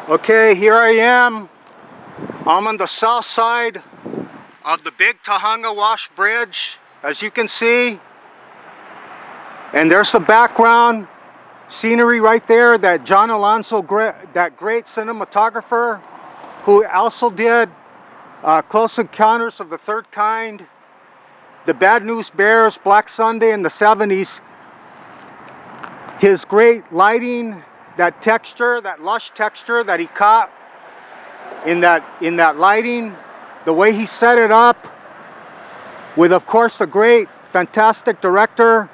Okay, here I am. I'm on the south side of the big Tahunga Wash Bridge, as you can see. And there's the background scenery right there, that John Alonso, that great cinematographer who also did Close Encounters of the Third Kind, The Bad News Bears, Black Sunday in the 70s. His great lighting, that texture, that lush texture that he caught in that lighting, the way he set it up with, of course, the great, fantastic director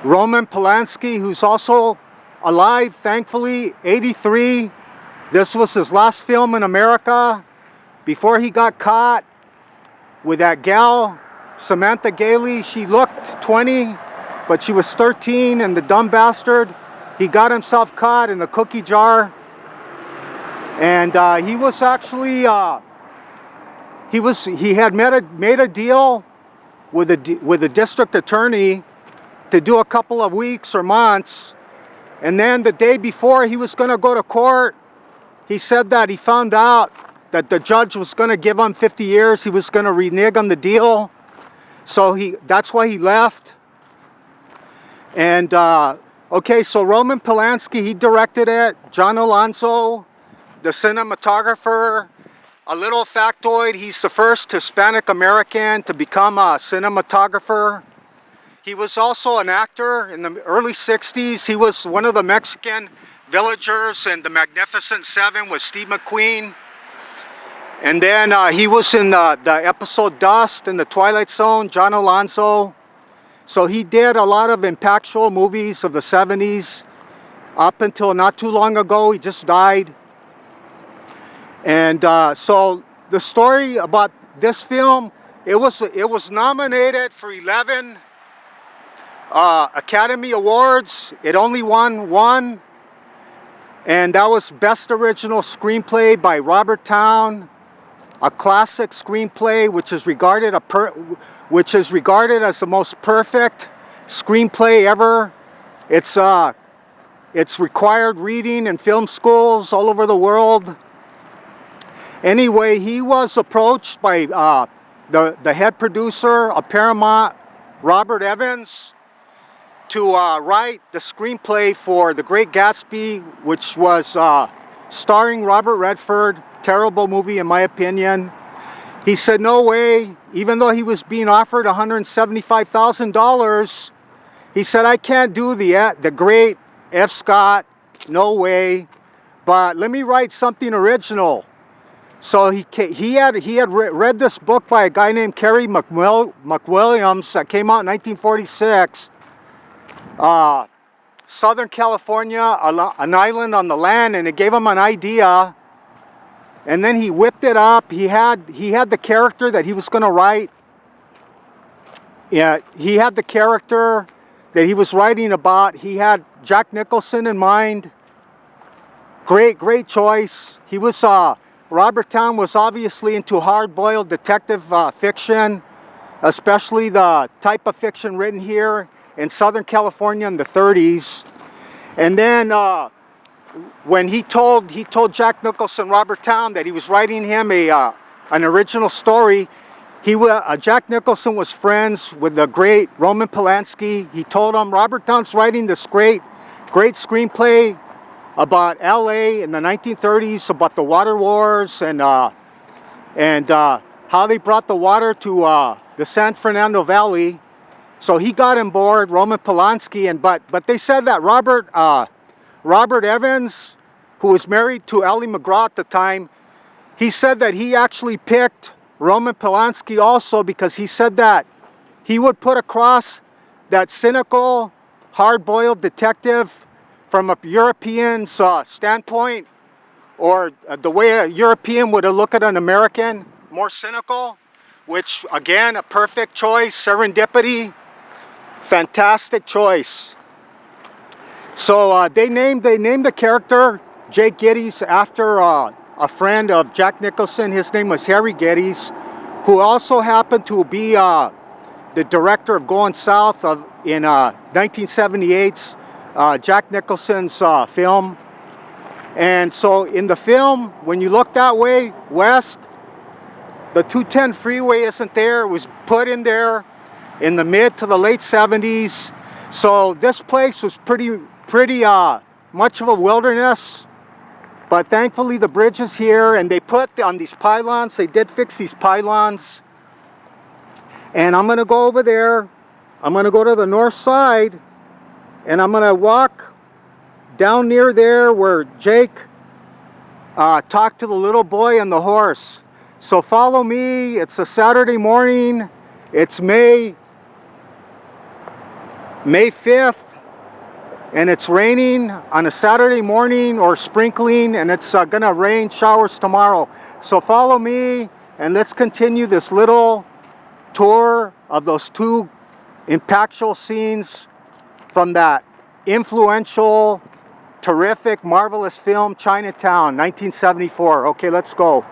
Roman Polanski, who's also alive, thankfully, 83. This was his last film in America before he got caught with that gal, Samantha Gailey. She looked 20, but she was 13, and the dumb bastard, he got himself caught in the cookie jar. And he was actually, he had made a deal with the district attorney to do a couple of weeks or months. And then the day before he was going to go to court, he said that he found out that the judge was going to give him 50 years. He was going to renege on the deal. So that's why he left. And okay, so Roman Polanski, he directed it. John Alonso, the cinematographer. A little factoid, he's the first Hispanic American to become a cinematographer. He was also an actor in the early 60s. He was one of the Mexican villagers in The Magnificent Seven with Steve McQueen. And then he was in the episode Dust in The Twilight Zone, John Alonso. So he did a lot of impactful movies of the 70s. Up until not too long ago, he just died. And so the story about this film, it was nominated for 11 Academy Awards. It only won one, and that was Best Original Screenplay by Robert Towne, a classic screenplay which is regarded as the most perfect screenplay ever. It's required reading in film schools all over the world. Anyway, he was approached by the head producer of Paramount, Robert Evans, to write the screenplay for The Great Gatsby, which was starring Robert Redford. Terrible movie in my opinion. He said no way, even though he was being offered $175,000. He said, I can't do the great F. Scott, no way, but let me write something original. So he had read this book by a guy named Kerry McWilliams that came out in 1946. Southern California, an island on the land, and it gave him an idea. And then he whipped it up. He had the character that he was going to write. Yeah, he had the character that he was writing about. He had Jack Nicholson in mind. Great choice. He was Robert Towne was obviously into hard-boiled detective fiction, especially the type of fiction written here in Southern California in the 30s. And then when he told Jack Nicholson, Robert Towne, that he was writing him an original story, Jack Nicholson was friends with the great Roman Polanski. He told him, Robert Towne's writing this great screenplay about LA in the 1930s, about the water wars and how they brought the water to the San Fernando Valley. So he got on board, Roman Polanski, but they said that Robert Evans, who was married to Ally McGraw at the time, he said that he actually picked Roman Polanski also because he said that he would put across that cynical, hard-boiled detective from a European's standpoint, or the way a European would look at an American, more cynical, which, again, a perfect choice, serendipity, fantastic choice. So they named the character Jake Gittes after a friend of Jack Nicholson. His name was Harry Gittes, who also happened to be the director of Going South in 1978's Jack Nicholson's film. And so in the film, when you look that way, west, the 210 freeway isn't there. It was put in there in the mid to the late 70s. So this place was pretty much of a wilderness. But thankfully the bridge is here, and they put on these pylons, they did fix these pylons. And I'm gonna go over there. I'm gonna go to the north side, and I'm gonna walk down near there where Jake talked to the little boy and the horse. So follow me. It's a Saturday morning. It's May 5th, and it's raining on a Saturday morning, or sprinkling, and it's gonna rain showers tomorrow. So follow me, and let's continue this little tour of those two impactful scenes from that influential, terrific, marvelous film, Chinatown, 1974. Okay, let's go.